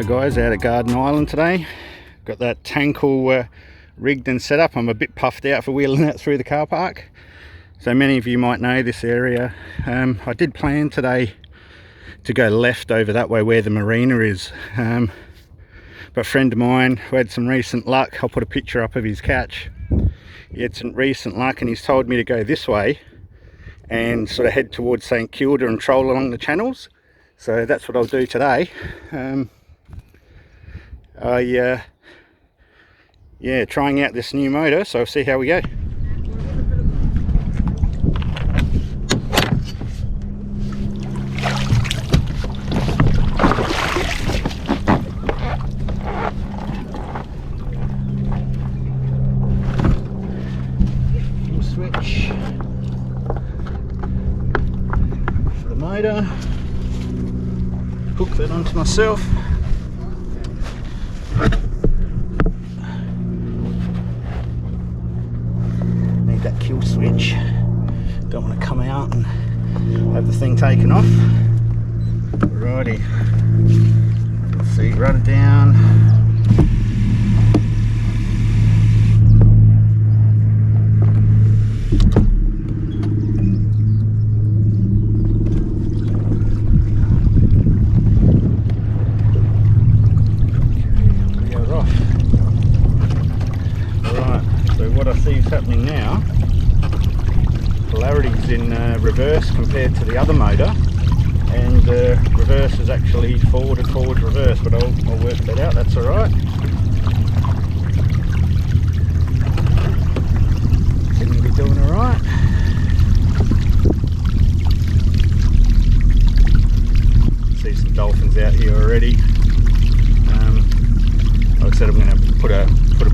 Hello guys, out at Garden Island today. Got that tankle rigged and set up. I'm a bit puffed out for wheeling it through the car park. So many of you might know this area. I did plan today to go left over that way where the marina is. But a friend of mine who had some recent luck, I'll put a picture up of his catch. He had some recent luck and he's told me to go this way and sort of head towards St Kilda and troll along the channels. So that's what I'll do today. Yeah, trying out this new motor, so I'll see how we go. Switch for the motor, hook that onto myself. Need that kill switch, don't want to come out and have the thing taken off. Alrighty, seat rudder down. What I see is happening now, polarity's in reverse compared to the other motor, and reverse is actually forward and forward reverse, but I'll work that out, that's alright. Seem to be doing alright. See some dolphins out here already. Like I said, I'm going to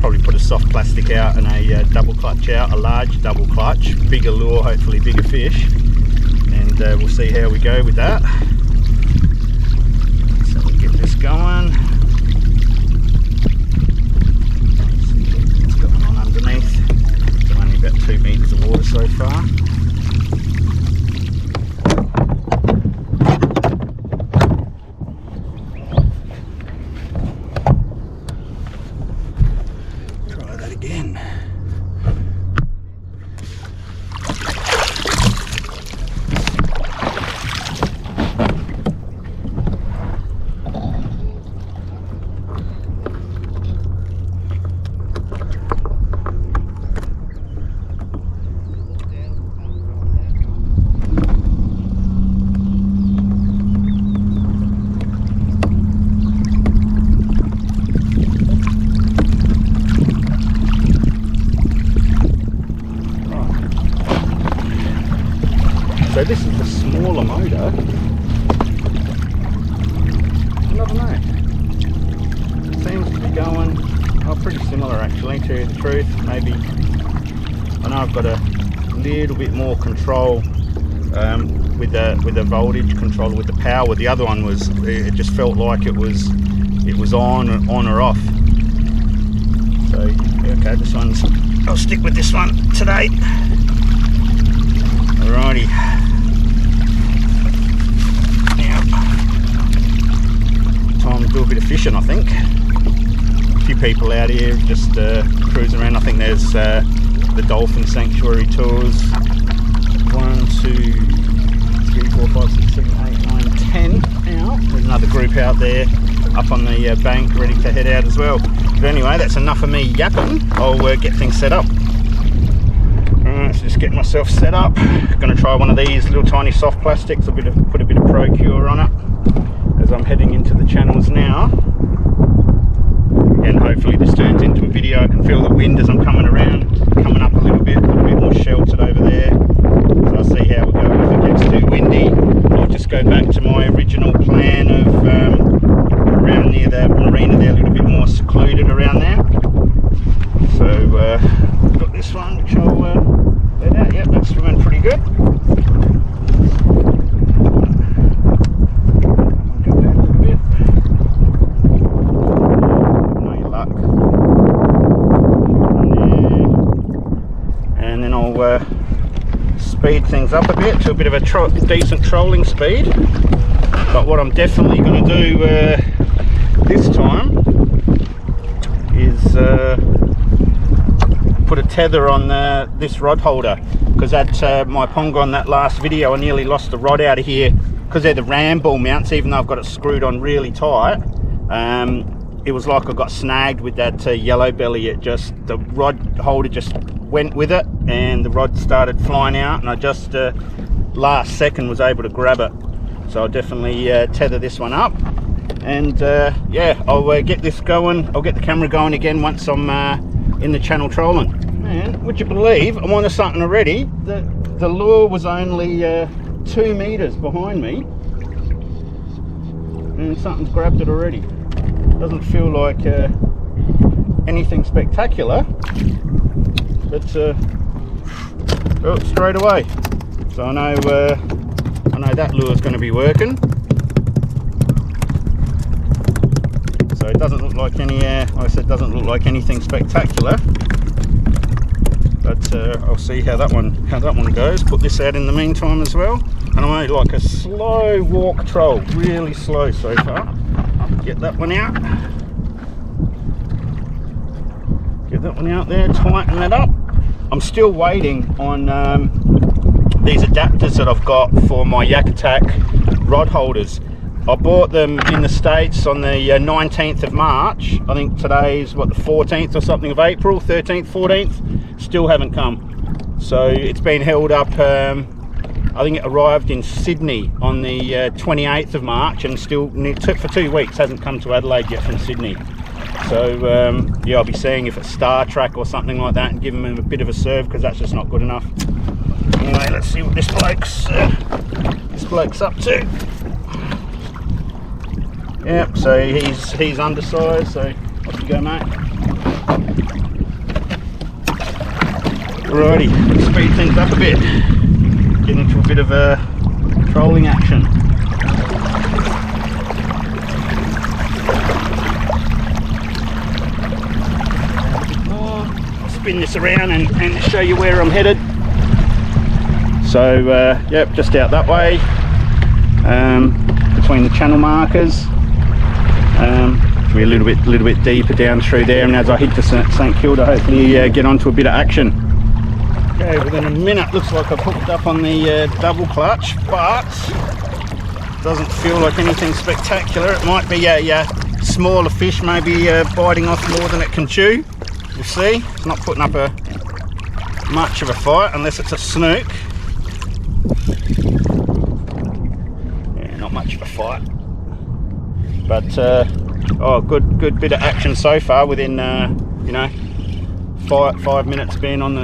probably put a soft plastic out and a double clutch out, a large double clutch, bigger lure, hopefully bigger fish, and we'll see how we go with that. So we'll get this going. See what's going on underneath. Only about 2 meters of water so far. Again. So this is the smaller motor. I don't know. It seems to be going pretty similar actually, to the truth. Maybe I know I've got a little bit more control with the voltage controller, with the power. The other one was, it just felt like it was on or off. So okay, this one's, I'll stick with this one today. Alrighty. Time to do a bit of fishing, I think. A few people out here just cruising around. I think there's the dolphin sanctuary tours. 1, 2, 3, 4, 5, 6, 7, 8, 9, 10 out. There's another group out there up on the bank ready to head out as well. But anyway, that's enough of me yapping. I'll get things set up. Alright, so just getting myself set up. Going to try one of these little tiny soft plastics. Put a bit of Pro-Cure on it as I'm heading into the channels now. And hopefully this turns into a video. I can feel the wind as I'm coming around, coming up a little bit more sheltered over there. So I'll see how we go. If it gets too windy, I'll just go back to my original plan of around near the marina there, a little bit more secluded around there. So I've got this one which I'll let out. Yep, that's swimming pretty good. And then I'll speed things up a bit to a bit of a decent trolling speed. But what I'm definitely going to do this time is put a tether on this rod holder, because at my Ponga on that last video I nearly lost the rod out of here because they're the ram ball mounts. Even though I've got it screwed on really tight, it was like I got snagged with that yellow belly. It just, the rod holder just went with it and the rod started flying out, and I just last second was able to grab it. So I'll definitely tether this one up, and yeah, I'll get this going. I'll get the camera going again once I'm in the channel trolling. Man, would you believe I'm onto something already? The lure was only 2 meters behind me and something's grabbed it already. Doesn't feel like anything spectacular, but oh, straight away. So I know that lure's going to be working. So it doesn't look like any, like I said, doesn't look like anything spectacular. But I'll see how that one goes. Put this out in the meantime as well. And I'm only like a slow walk troll, really slow so far. Get that one out. Get that one out there, tighten that up. I'm still waiting on these adapters that I've got for my Yak Attack rod holders. I bought them in the States on the 19th of March. I think today's what, the 14th or something of April, 13th, 14th. Still haven't come. So it's been held up. I think it arrived in Sydney on the 28th of March, and still it took for 2 weeks. Hasn't come to Adelaide yet from Sydney. So yeah, I'll be seeing if it's Star Track or something like that and giving them a bit of a serve, because that's just not good enough. Anyway, let's see what this bloke's up to. Yep, so he's undersized, so off you go, mate. Alrighty, speed things up a bit. Get into a bit of a trolling action. I'll spin this around and show you where I'm headed. So yep, just out that way, between the channel markers. We're a little bit deeper down through there, and as I hit to St Kilda, hopefully get onto a bit of action. Okay, within a minute, looks like I've hooked up on the double clutch, but doesn't feel like anything spectacular. It might be a smaller fish, maybe biting off more than it can chew. We'll see. It's not putting up much of a fight unless it's a snook. Yeah, not much of a fight. But oh, good bit of action so far within you know, 5 minutes being on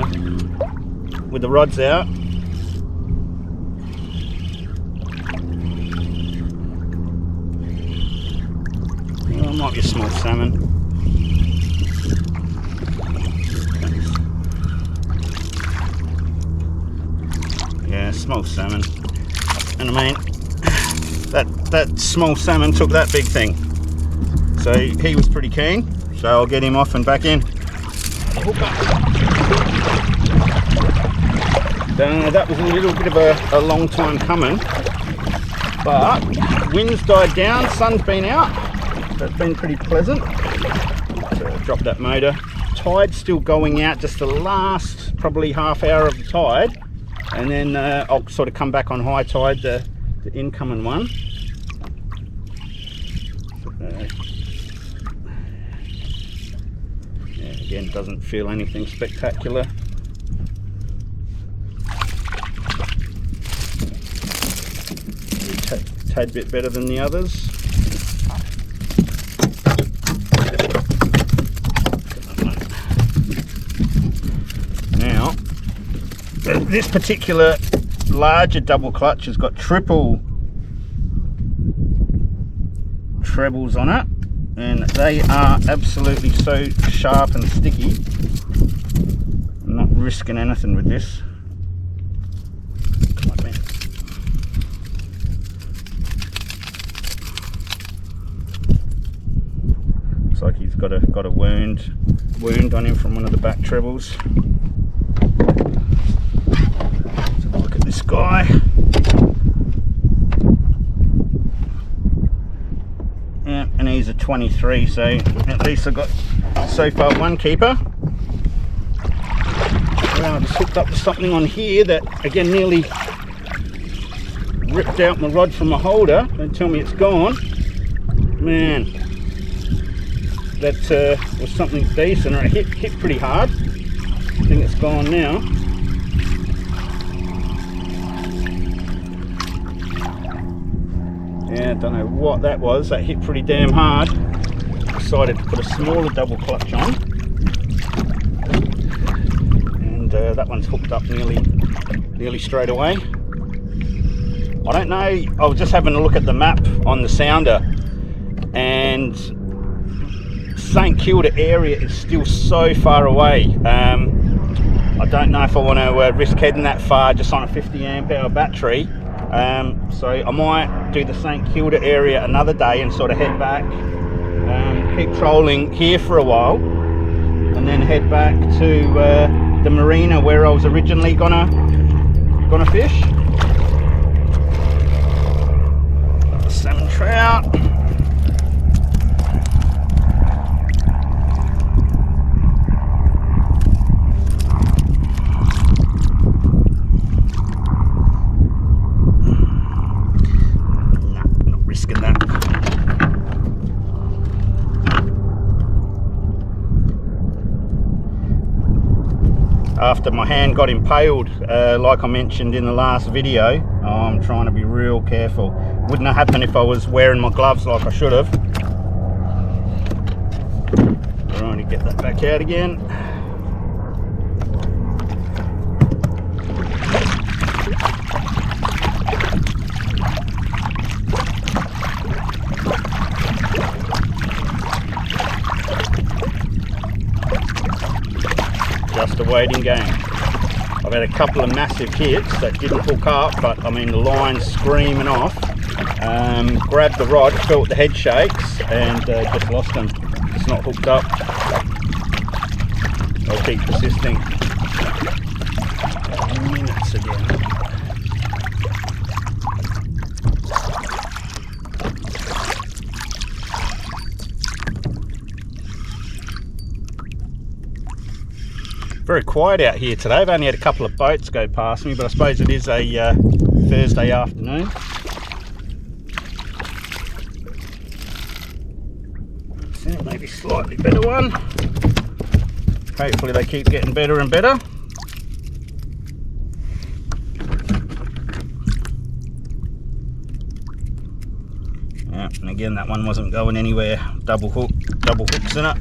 with the rods out. Oh, it might be a small salmon. Yeah, small salmon. And I mean, that small salmon took that big thing, so he was pretty keen. So I'll get him off and back in. That was a little bit of a long time coming, but wind's died down, sun's been out, so it's been pretty pleasant. So I'll drop that motor. Tide's still going out, just the last probably half hour of the tide, and then I'll sort of come back on high tide, the incoming one. Yeah, again, doesn't feel anything spectacular. Tad bit better than the others. Now, this particular larger double clutch has got triple trebles on it, and they are absolutely so sharp and sticky. I'm not risking anything with this. Come on, man. Looks like he's got a wound on him from one of the back trebles. Let's have a look at this guy. Yeah, and he's a 23, so at least I've got so far one keeper. Well, I just hooked up to something on here that again nearly ripped out my rod from my holder. Don't tell me it's gone. Man, that was something decent, or it hit pretty hard. I think it's gone now. Yeah, I don't know what that was. That hit pretty damn hard. Decided to put a smaller double clutch on, and that one's hooked up nearly straight away. I don't know. I was just having a look at the map on the sounder, and St Kilda area is still so far away. I don't know if I want to risk heading that far just on a 50 amp hour battery. So I might do the St Kilda area another day and sort of head back, keep trolling here for a while, and then head back to the marina where I was originally gonna fish. Salmon trout. After my hand got impaled, like I mentioned in the last video, I'm trying to be real careful. Wouldn't have happened if I was wearing my gloves like I should have. Trying to get that back out again. Just a waiting game. I've had a couple of massive hits that didn't hook up, but I mean the line's screaming off. Grabbed the rod, felt the head shakes, and just lost them. It's not hooked up. I'll keep persisting. Minutes again. Very quiet out here today. I've only had a couple of boats go past me, but I suppose it is a Thursday afternoon. Maybe slightly better one. Hopefully they keep getting better and better. Yeah, and again that one wasn't going anywhere. Double hooks in it.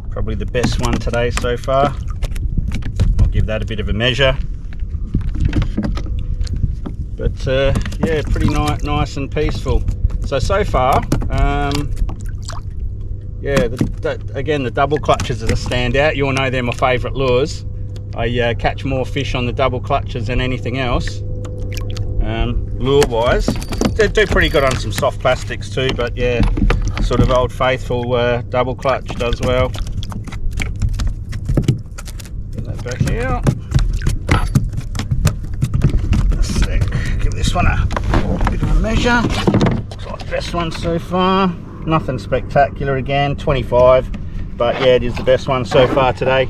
Probably the best one today so far. I'll give that a bit of a measure. But yeah, pretty nice and peaceful. So far, yeah, again, the double clutches are the standout. You all know they're my favourite lures. I catch more fish on the double clutches than anything else. Lure wise, they do pretty good on some soft plastics too, but yeah, sort of old faithful double clutch does well. Back out. Let's see. Give this one a bit of a measure. Looks like the best one so far. Nothing spectacular again, 25, but yeah, it is the best one so far today.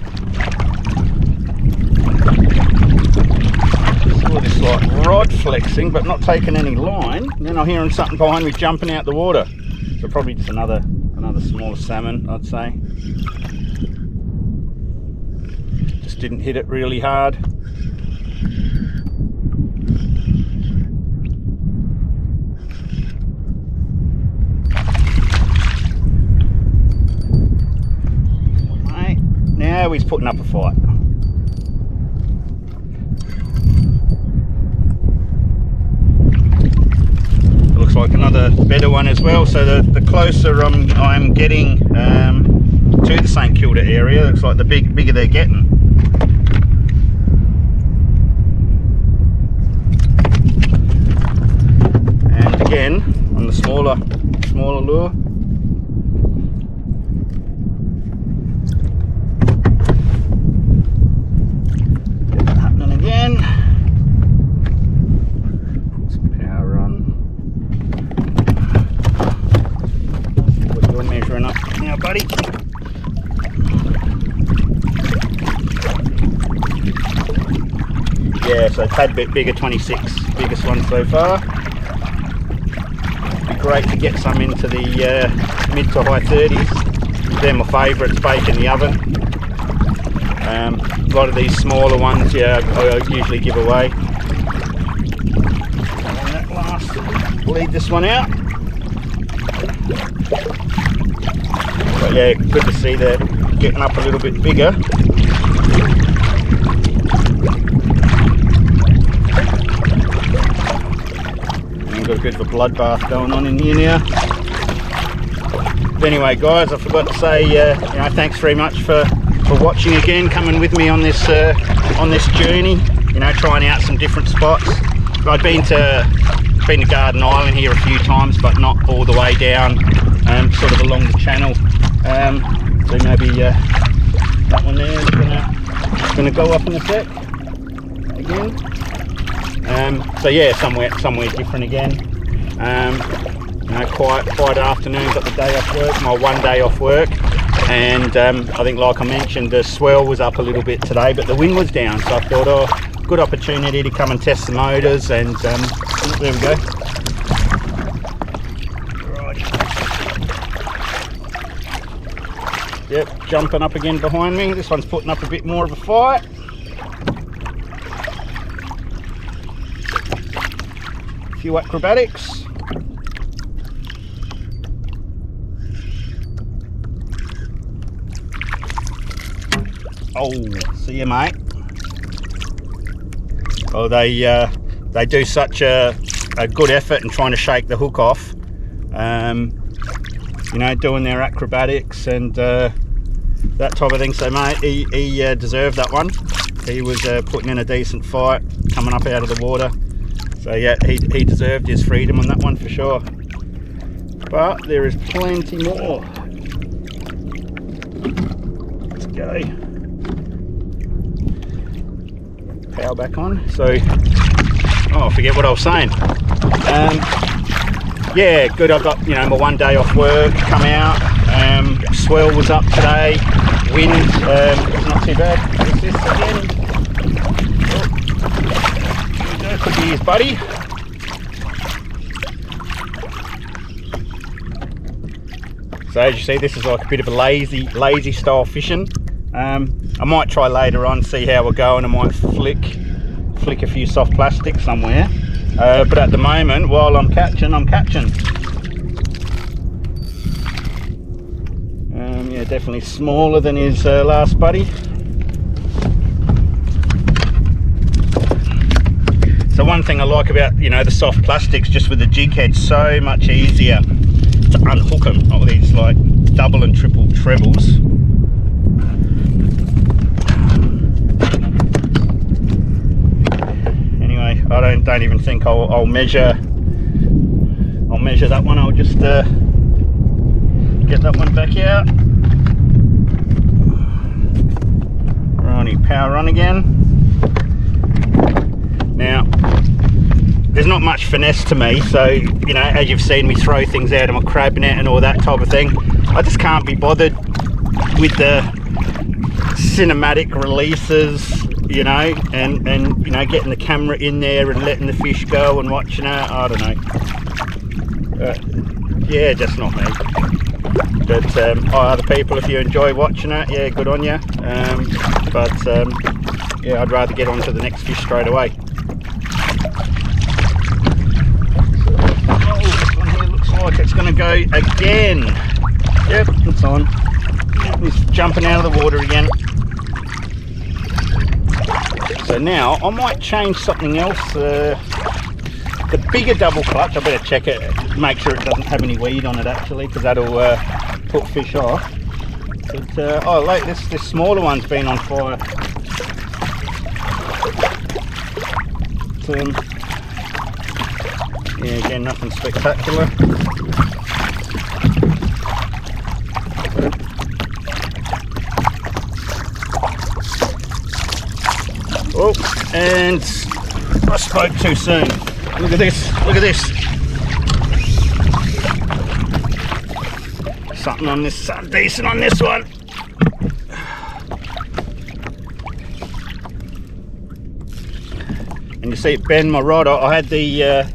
Saw this like rod flexing, but not taking any line. And then I'm hearing something behind me jumping out the water. So probably just another smaller salmon, I'd say. Didn't hit it really hard. Right, now he's putting up a fight. It looks like another better one as well. So the closer I'm getting to the St Kilda area, looks like the bigger they're getting. Again, smaller lure. Get that happening again. Put some power on. See what you're measuring up now, buddy. Yeah, so a tad bit bigger, 26, biggest one so far. Be great to get some into the mid to high 30s. They're my favourites, bake in the oven. A lot of these smaller ones, yeah, I usually give away. And that last, lead this one out. But yeah, good to see they're getting up a little bit bigger. Got a bit of a bloodbath going on in here now. But anyway, guys, I forgot to say, thanks very much for watching again, coming with me on this journey. Trying out some different spots. I've been to Garden Island here a few times, but not all the way down, sort of along the channel. So maybe that one there is gonna go up in a sec again. So yeah, somewhere different again. Quiet afternoon, got the day off work, my one day off work, and I think, like I mentioned, the swell was up a little bit today, but the wind was down, so I thought, oh, good opportunity to come and test the motors, and there we go. Right. Yep, jumping up again behind me. This one's putting up a bit more of a fight. Few acrobatics. Oh, see you, mate. Oh, they do such a good effort in trying to shake the hook off. Doing their acrobatics and that type of thing. So, mate, he deserved that one. He was putting in a decent fight, coming up out of the water. So yeah, he deserved his freedom on that one for sure. But there is plenty more. Let's go. Power back on. So, I forget what I was saying. Yeah, good. I've got my one day off work, come out. Swell was up today. Wind not too bad. What's this again? Could be his buddy. So as you see, this is like a bit of a lazy style fishing. I might try later on, see how we're going. I might flick a few soft plastics somewhere. But at the moment, while I'm catching. Yeah, definitely smaller than his last buddy. So one thing I like about the soft plastics, just with the jig head, so much easier to unhook them, not with these like double and triple trebles. Anyway, I don't even think I'll measure that one. I'll just get that one back out. Righty, power on again. Now, there's not much finesse to me, so as you've seen me throw things out of my crab net and all that type of thing, I just can't be bothered with the cinematic releases, and getting the camera in there and letting the fish go and watching it. I don't know. Yeah, just not me. But other people, if you enjoy watching it, yeah, good on you. Yeah, I'd rather get on to the next fish straight away. Like it's going to go again. Yep, it's on. He's jumping out of the water again. So now I might change something else. The bigger double clutch, I better check it, make sure it doesn't have any weed on it actually, because that'll put fish off. But oh, like this smaller one's been on fire. Yeah, again, nothing spectacular. Oh, and I spoke too soon. Look at this, look at this. Something on this, something decent on this one. And you see it bend my rod. I had the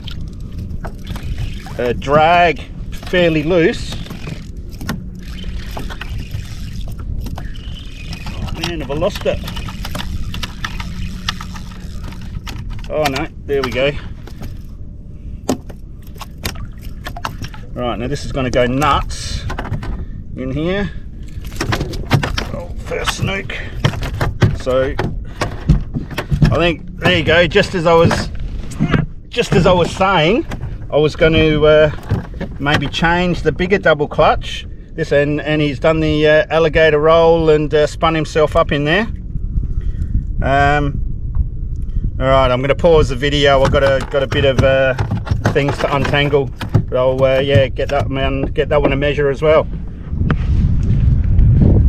drag fairly loose. Oh man, have I lost it? Oh no, there we go. Right, now this is going to go nuts in here. Oh, first snook. So I think there you go. Just as I was saying, I was going to maybe change the bigger double clutch. This and he's done the alligator roll and spun himself up in there. All right, I'm going to pause the video. I've got a bit of things to untangle, but I'll yeah, get that one a measure as well.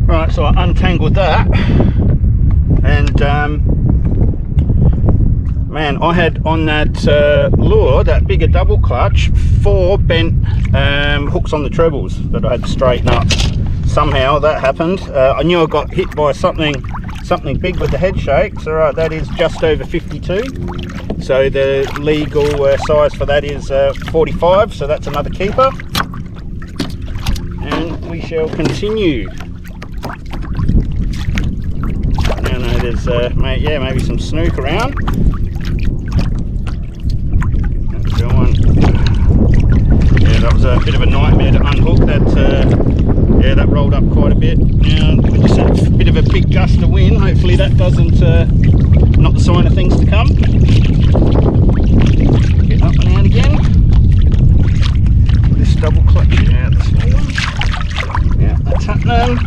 Right, so I untangled that, and man, I had on that lure, that bigger double clutch, 4 bent hooks on the trebles that I had to straighten up. Somehow that happened. I knew I got hit by something big with the head shake. So right, that is just over 52. So the legal size for that is 45. So that's another keeper. And we shall continue. Now no, there's yeah, maybe some snook around. That's the one. Yeah, that was a bit of a nightmare to unhook that. Yeah, that rolled up quite a bit. Now, we just had a bit of a big gust of wind. Hopefully that doesn't, not the sign of things to come. Get up and out again. This double clutch, yeah, the small one. Yeah, that's happening.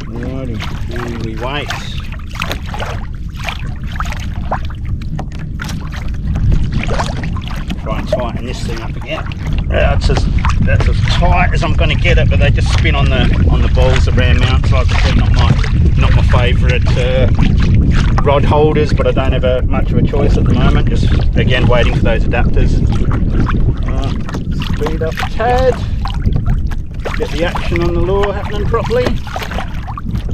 Righty, and we wait. Try and tighten this thing up again. That's as tight as I'm going to get it, but they just spin on the balls, the ram mounts. Like I said, not my favourite rod holders, but I don't have much of a choice at the moment. Just again waiting for those adapters. Speed up a tad, get the action on the lure happening properly,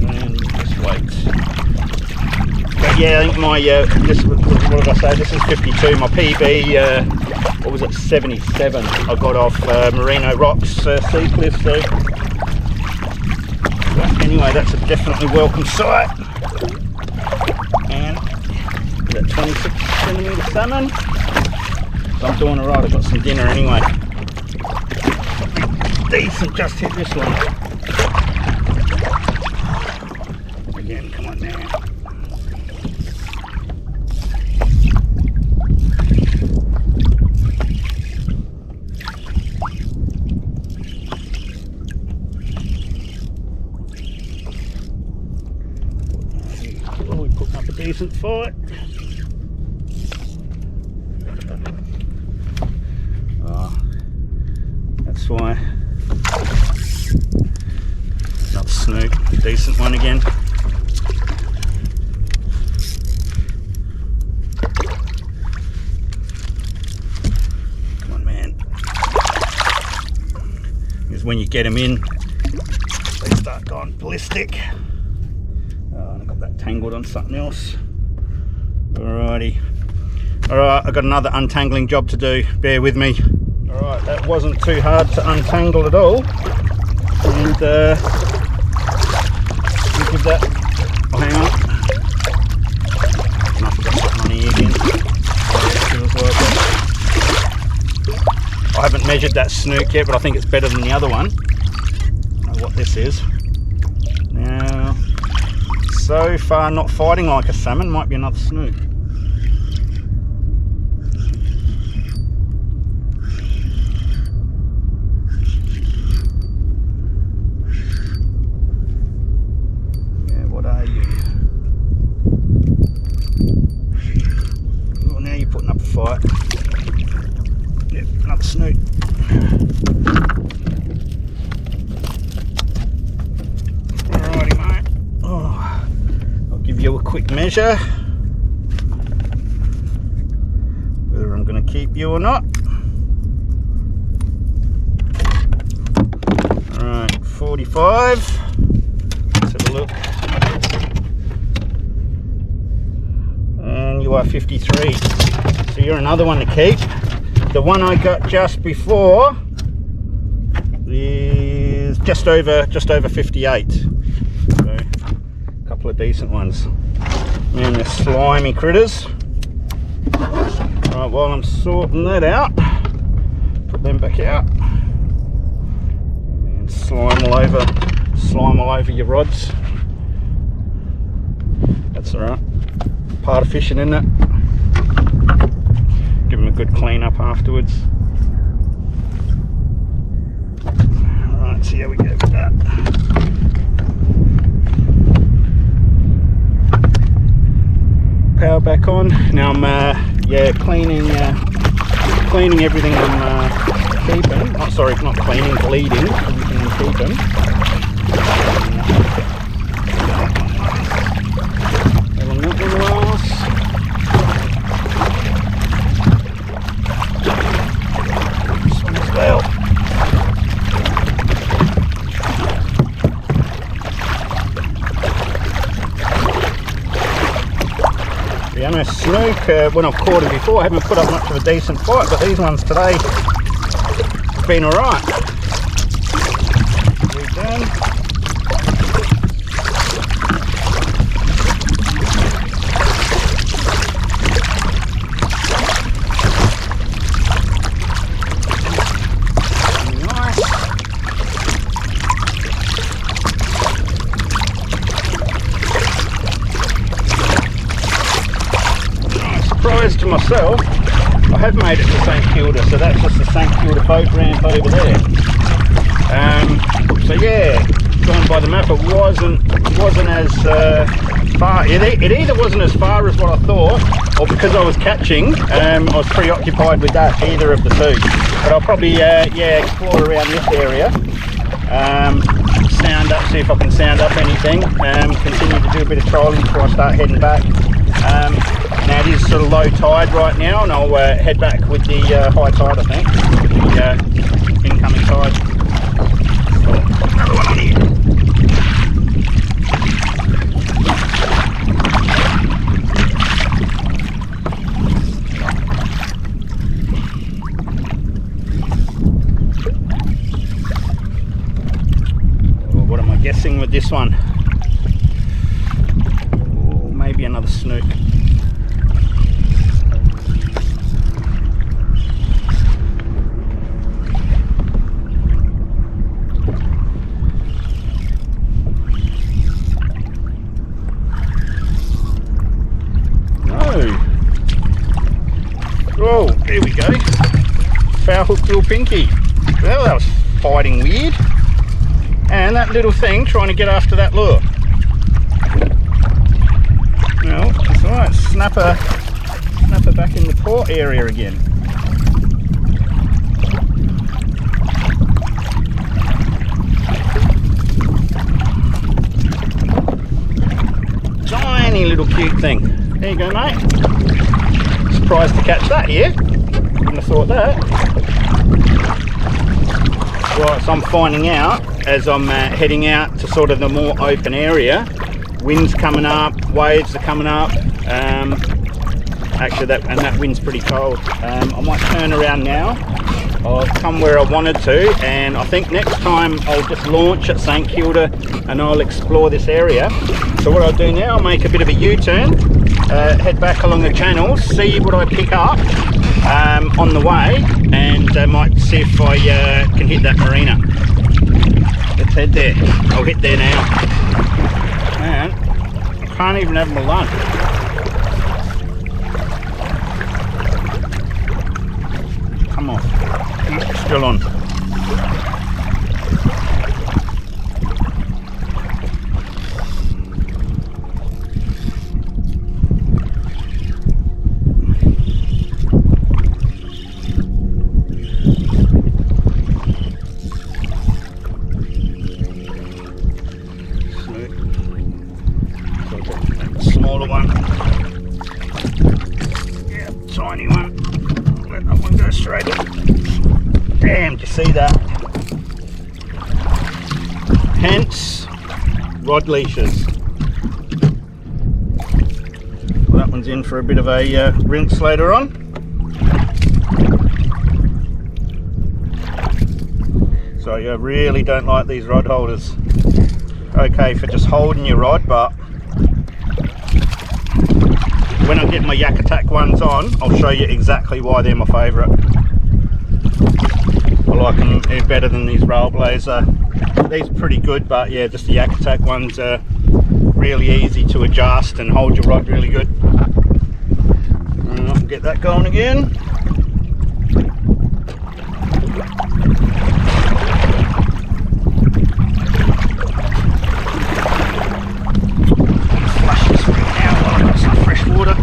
and just wait. But yeah, I think my this, what did I say? This is 52. My PB, what was it? 77. I got off Merino Rocks Sea Cliff. So anyway, that's a definitely welcome sight. And that 26cm salmon. So I'm doing alright. I've got some dinner anyway. Decent. Just hit this one. Again, come on now. Decent fight. Oh, that's why. Another snook, decent one again. Come on, man. Because when you get them in, they start going ballistic. That tangled on something else. Alrighty. Alright, I've got another untangling job to do. Bear with me. Alright, that wasn't too hard to untangle at all. And we'll give that. Oh, hang on. And I forgot something on here again. I haven't measured that snook yet, but I think it's better than the other one. I don't know what this is. Now, so far not fighting like a salmon, might be another snook. measure whether I'm going to keep you or not. Alright, 45. Let's have a look. And you are 53. So you're another one to keep. The one I got just before is just over 58. So a couple of decent ones. Man, they're slimy critters. Right, while I'm sorting that out, put them back out. And slime all over your rods. That's alright. Part of fishing, isn't it? Give them a good clean up afterwards. Alright, see how we go with that. Power back on. Now I'm cleaning everything I'm keeping. Oh, sorry, not cleaning, bleeding everything I'm keeping. Filling up the glass. This one as well. Yeah, no snook, when I've caught him before, I haven't put up much of a decent fight, but these ones today have been alright. Redone. Nice. Surprise to myself, I have made it to St Kilda, so that's just the St Kilda boat ramp over there. So yeah, going by the map, it wasn't as far. It either wasn't as far as what I thought, or because I was catching, I was preoccupied with that. Either of the two. But I'll probably explore around this area. Sound up, see if I can sound up anything. Continue to do a bit of trolling before I start heading back. Now it is sort of low tide right now, and I'll head back with the high tide, I think, the incoming tide. Another one on here. Oh, what am I guessing with this one? Oh, maybe another snook. Oh, there we go. Foul hook little pinky. Well, that was fighting weird. And that little thing trying to get after that lure. Well, it's alright. Snapper back in the port area again. Tiny little cute thing. There you go, mate. Surprised to catch that here. Wouldn't have thought that. Right, so I'm finding out as I'm heading out to sort of the more open area. Wind's coming up, waves are coming up. Actually, that wind's pretty cold. I might turn around now. I've come where I wanted to, and I think next time I'll just launch at St Kilda and I'll explore this area. So what I'll do now, I'll make a bit of a U-turn, head back along the channel, see what I pick up on the way, and I might see if I can hit that marina. Let's head there. I'll hit there now. Man, I can't even have my lunch. Come on. Still on. Smaller one. see that. Hence, rod leashes. Well, that one's in for a bit of a rinse later on. So you really don't like these rod holders. Okay for just holding your rod, but when I get my Yak Attack ones on, I'll show you exactly why they're my favourite. I like them better than these Railblazer. These are pretty good, but yeah, just the Yak Attack ones are really easy to adjust and hold your rod really good. I'll get that going again. Flush this thing now while I've got some fresh water.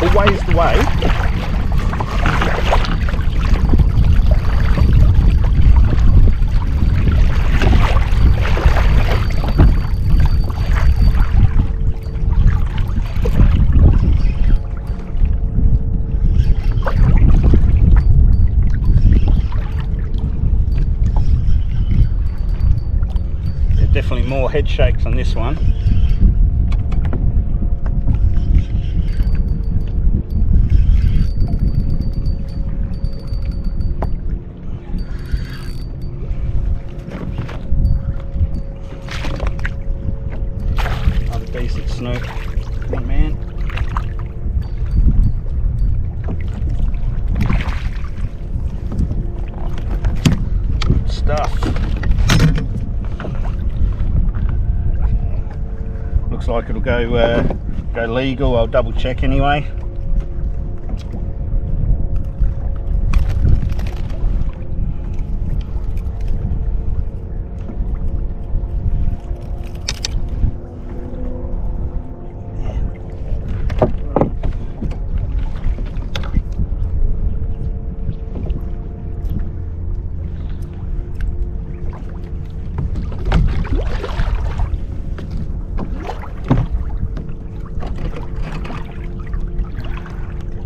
Always the way. Yeah, definitely more head shakes on this one. Decent snook. Come on, man. Good stuff. Looks like it'll go legal. I'll double check anyway.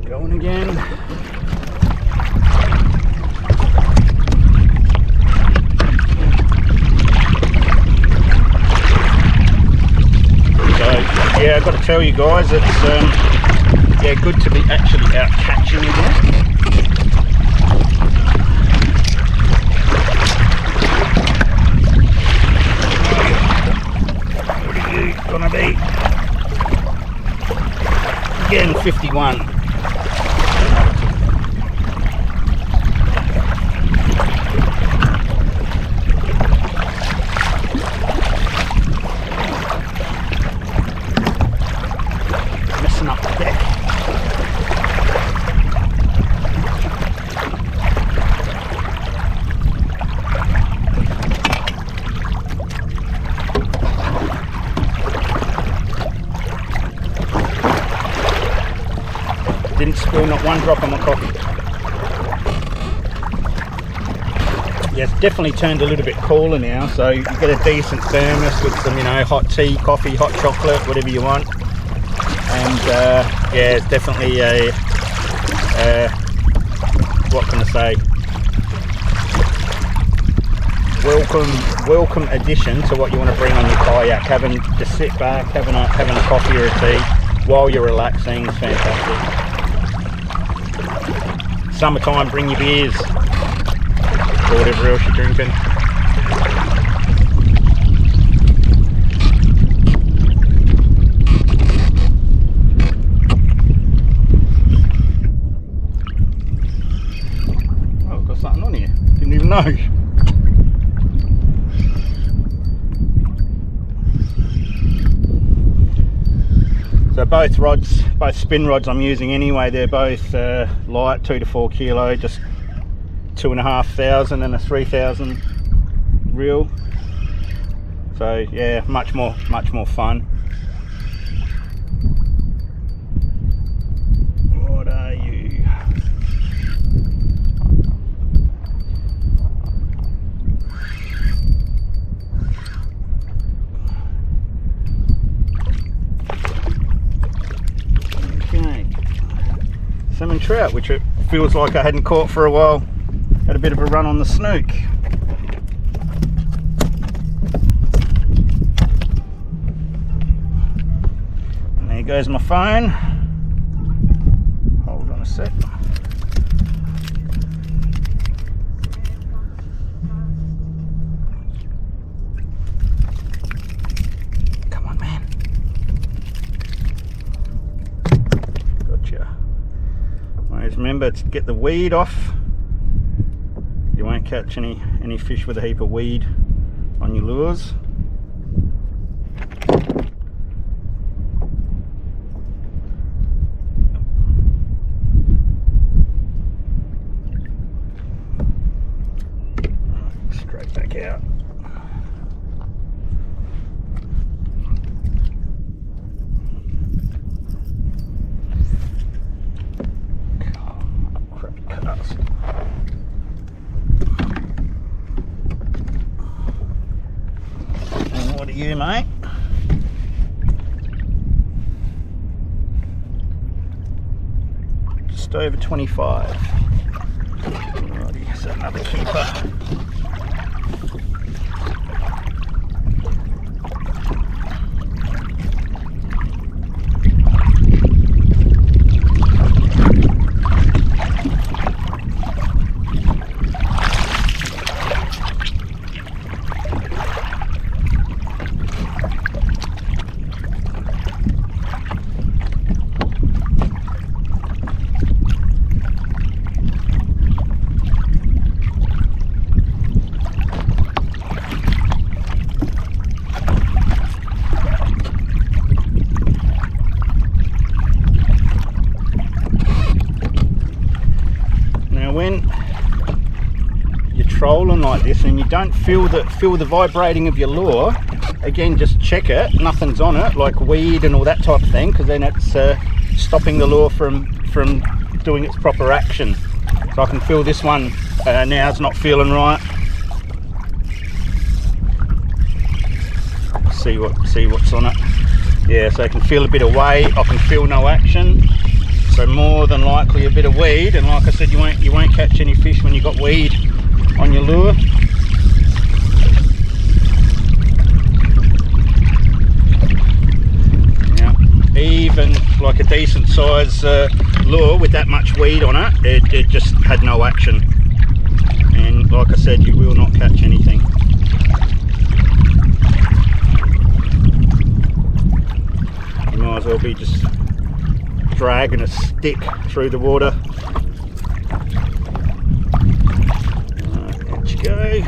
Going again. So yeah, I've got to tell you guys, it's yeah, good to be actually out catching again. What are you gonna be? Again, 51. Up the deck. Didn't spill not one drop on my coffee. Yeah, it's definitely turned a little bit cooler now, so you get a decent thermos with some, you know, hot tea, coffee, hot chocolate, whatever you want. And yeah, it's definitely a what can I say, welcome addition to what you want to bring on your kayak. Having just sit back, having a coffee or a tea while you're relaxing is fantastic. Summertime, bring your beers or whatever else you're drinking. Something on here, didn't even know. So both rods, both spin rods I'm using anyway, they're both light, 2 to 4 kilo, just 2,500 and a 3,000 reel. So yeah, much more fun. What are you? trout, which it feels like I hadn't caught for a while. Had a bit of a run on the snook. And there goes my phone. Hold on a sec. Come on, man. Gotcha. Always remember to get the weed off. You won't catch any fish with a heap of weed on your lures. Straight back out. Crap cast. What are you, mate? Just over 25. Alrighty, so another keeper. When you're trolling like this and you don't feel the vibrating of your lure, again, just check it, nothing's on it, like weed and all that type of thing, because then it's stopping the lure from doing its proper action. So I can feel this one now it's not feeling right. See what's on it. Yeah, so I can feel a bit of weight, I can feel no action. So more than likely a bit of weed, and like I said, you won't catch any fish when you've got weed on your lure. Now, even like a decent size lure with that much weed on it, it just had no action. And like I said, you will not catch anything. You might as well be just dragging a stick through the water. Out you go.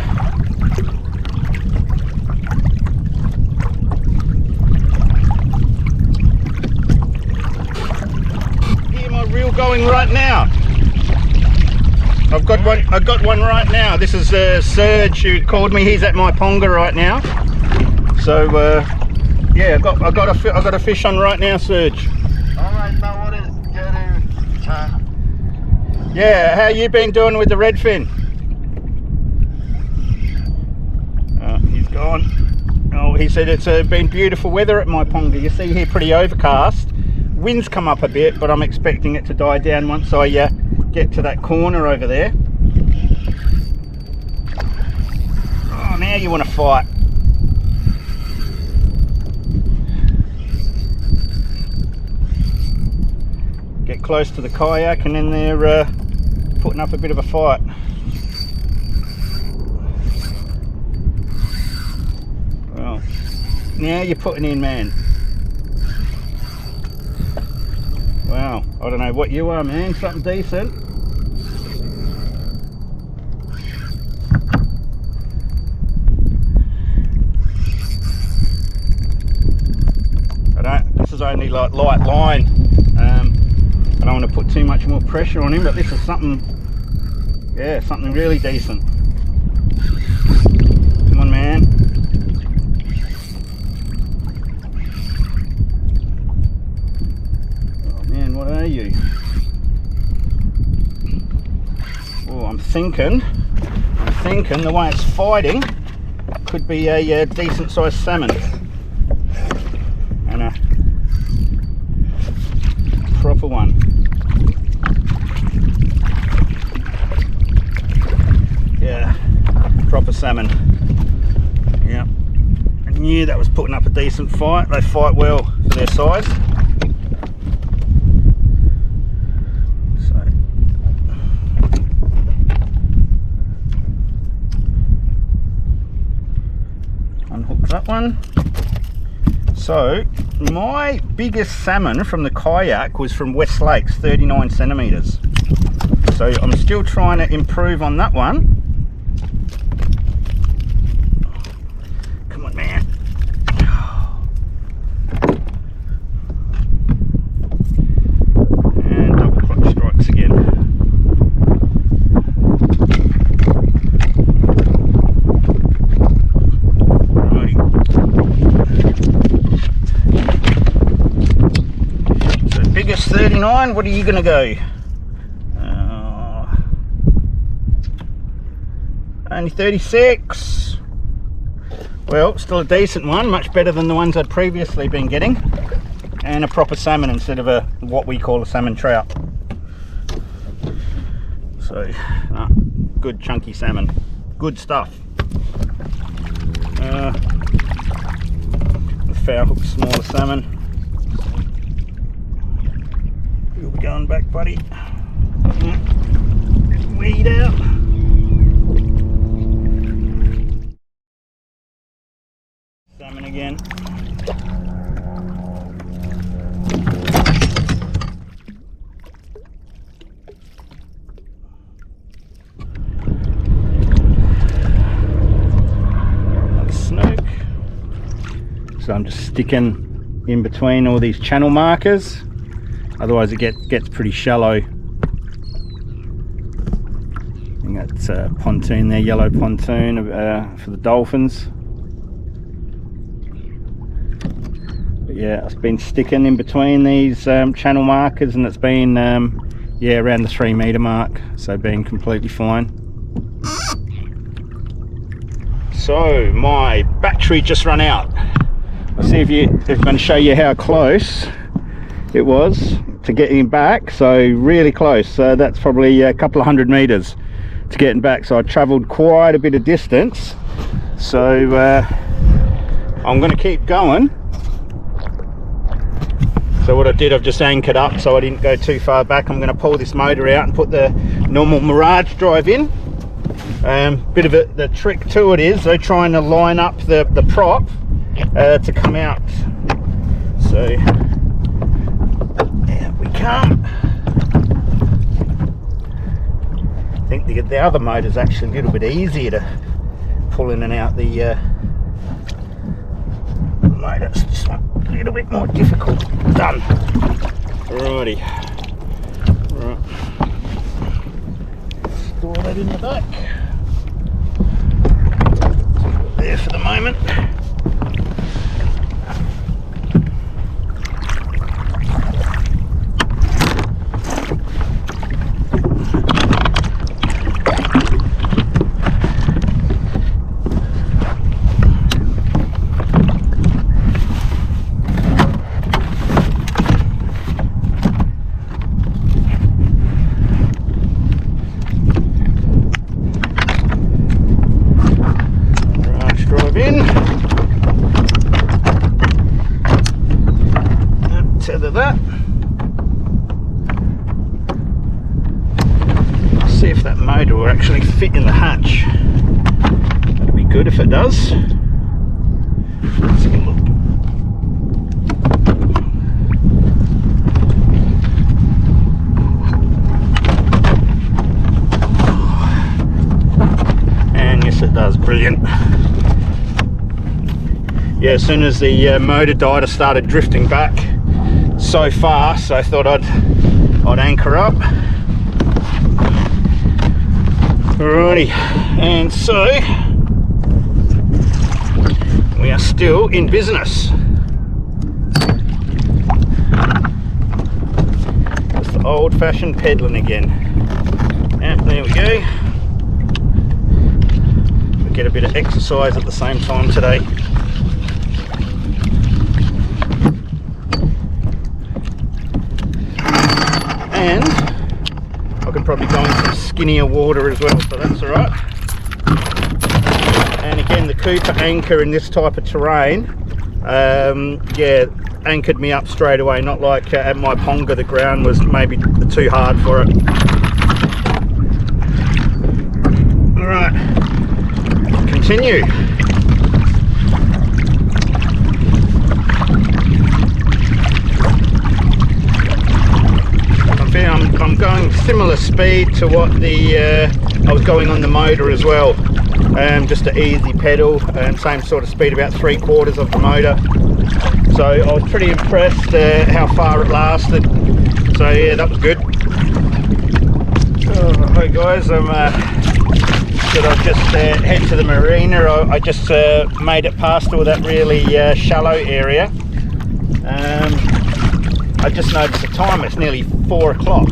Hear my reel going right now. I've got one right now. This is Serge who called me. He's at my ponga right now. So yeah, I got a fish on right now, Serge. Yeah, how you been doing with the redfin? Oh, he's gone. Oh, he said it's been beautiful weather at my ponga. You see here, pretty overcast. Wind's come up a bit, but I'm expecting it to die down once I get to that corner over there. Oh, now you want to fight. Get close to the kayak and then they're putting up a bit of a fight. Well, now you're putting in, man. Wow, I don't know what you are, man. Something decent. This is only like light line. I don't want to put too much more pressure on him, but this is something, yeah, something really decent. Come on, man. Oh man, what are you? Oh, I'm thinking the way it's fighting could be a decent sized salmon. And a proper one. salmon. Yeah, I knew that was putting up a decent fight. They fight well for their size. So unhook that one. So my biggest salmon from the kayak was from West Lakes, 39 centimeters. So I'm still trying to improve on that one. Come on, man. And double clutch strikes again. Righty. So biggest 39, what are you gonna go? Only 36. Well, still a decent one, much better than the ones I'd previously been getting, and a proper salmon instead of a what we call a salmon trout. So good chunky salmon, good stuff. The foul hook, smaller salmon. You'll be going back, buddy. Weed out. Salmon again. Another snook. So I'm just sticking in between all these channel markers, otherwise it gets pretty shallow. I think that's a pontoon there, yellow pontoon for the dolphins. Yeah, it's been sticking in between these channel markers, and it's been yeah, around the 3 meter mark, so being completely fine. So my battery just run out. I'll see if I'm going to show you how close it was to getting back. So really close. So that's probably a couple of 100 meters to getting back. So I traveled quite a bit of distance. So I'm going to keep going. So what I did, I've just anchored up so I didn't go too far back. I'm going to pull this motor out and put the normal Mirage drive in. Bit of the trick to it is they're trying to line up the prop to come out. So there we come. I think the other motor is actually a little bit easier to pull in and out. The motor's just a little bit more difficult. Done. Alrighty. Right. Store that in the back. There for the moment. Tether that. See if that motor will actually fit in the hatch. That'd be good if it does. Let's have a look. And yes, it does. Brilliant. Yeah, as soon as the motor died, I started drifting back so fast, so I thought I'd anchor up. Alrighty, and so we are still in business. It's the old-fashioned peddling again. Yeah, there we go. We get a bit of exercise at the same time today. And I can probably go in some skinnier water as well, so that's alright. And again, the Cooper anchor in this type of terrain, yeah, anchored me up straight away. Not like at my Ponga, the ground was maybe too hard for it. All right, continue. I'm going similar speed to what I was going on the motor as well. Just an easy pedal, same sort of speed, about 3/4 of the motor. So I was pretty impressed how far it lasted. So yeah, that was good. Oh, hey guys, I've just head to the marina. I just made it past all that really shallow area. I just noticed the time, it's nearly 4 o'clock.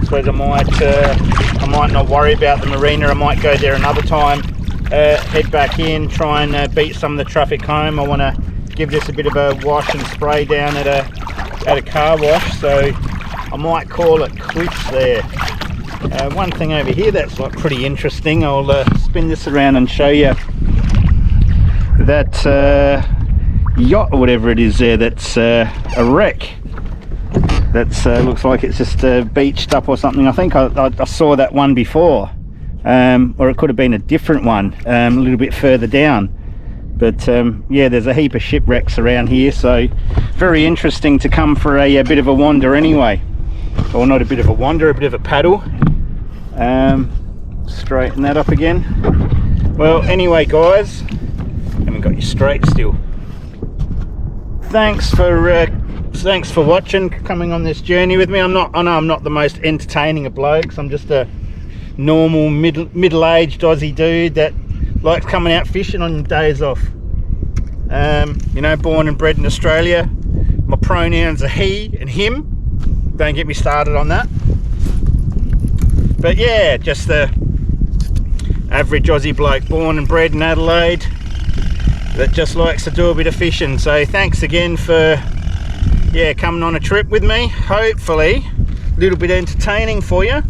I suppose I might not worry about the marina. I might go there another time, head back in, try and beat some of the traffic home. I want to give this a bit of a wash and spray down at a car wash, so I might call it quits there. One thing over here that's like pretty interesting, I'll spin this around and show you that yacht or whatever it is there, that's a wreck. That's looks like it's just beached up or something. I think I saw that one before, or it could have been a different one a little bit further down. But yeah, there's a heap of shipwrecks around here, so very interesting to come for a bit of a wander anyway. Or not a bit of a wander, a bit of a paddle. Straighten that up again. Well, anyway guys, haven't got you straight still. Thanks for watching, coming on this journey with me. I know I'm not the most entertaining of blokes. I'm just a normal middle-aged Aussie dude that likes coming out fishing on days off. You know, born and bred in Australia. My pronouns are he and him. Don't get me started on that. But yeah, just the average Aussie bloke born and bred in Adelaide that just likes to do a bit of fishing. So thanks again for coming on a trip with me. Hopefully a little bit entertaining for you.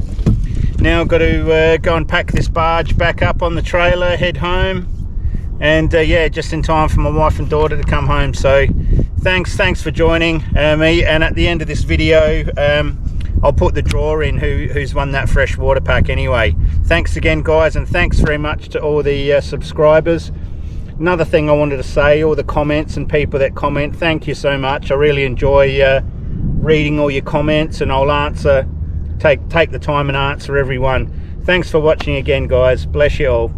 Now I've got to go and pack this barge back up on the trailer, head home, and yeah, just in time for my wife and daughter to come home. So thanks for joining me, and at the end of this video I'll put the draw in who's won that freshwater pack anyway. Thanks again guys, and thanks very much to all the subscribers. Another thing I wanted to say, all the comments and people that comment, thank you so much. I really enjoy reading all your comments, and I'll answer, take the time and answer everyone. Thanks for watching again guys, bless you all.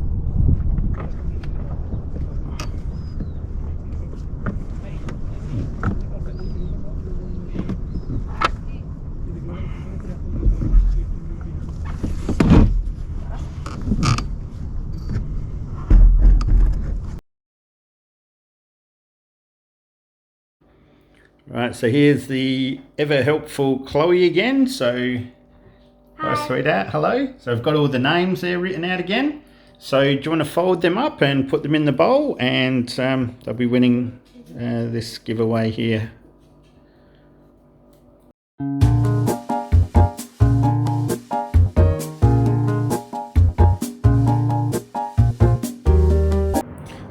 Right, so here's the ever helpful Chloe again. So, hi sweetheart, hello. So I've got all the names there written out again. So do you want to fold them up and put them in the bowl, and they'll be winning this giveaway here.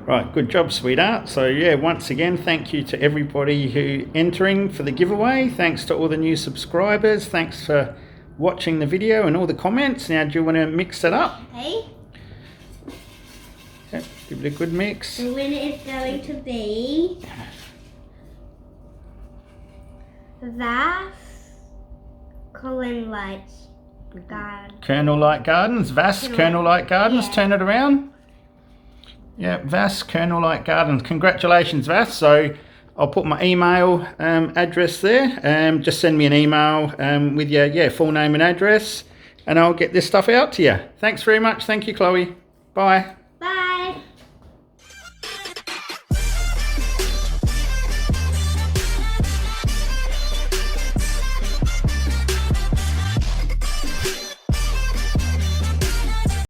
Right, good job sweetheart. So yeah, once again, thank you to everybody who entering for the giveaway. Thanks to all the new subscribers. Thanks for watching the video and all the comments. Now do you want to mix it up? Okay. Yeah, give it a good mix. The winner is going to be Vass Colin Light Garden. Colonel Light Gardens, Vass Colonel Light Gardens, Yeah. Turn it around. Yeah, Vass Colonel Light Gardens. Congratulations, Vass. So I'll put my email address there. Just send me an email with your full name and address, and I'll get this stuff out to you. Thanks very much. Thank you, Chloe. Bye.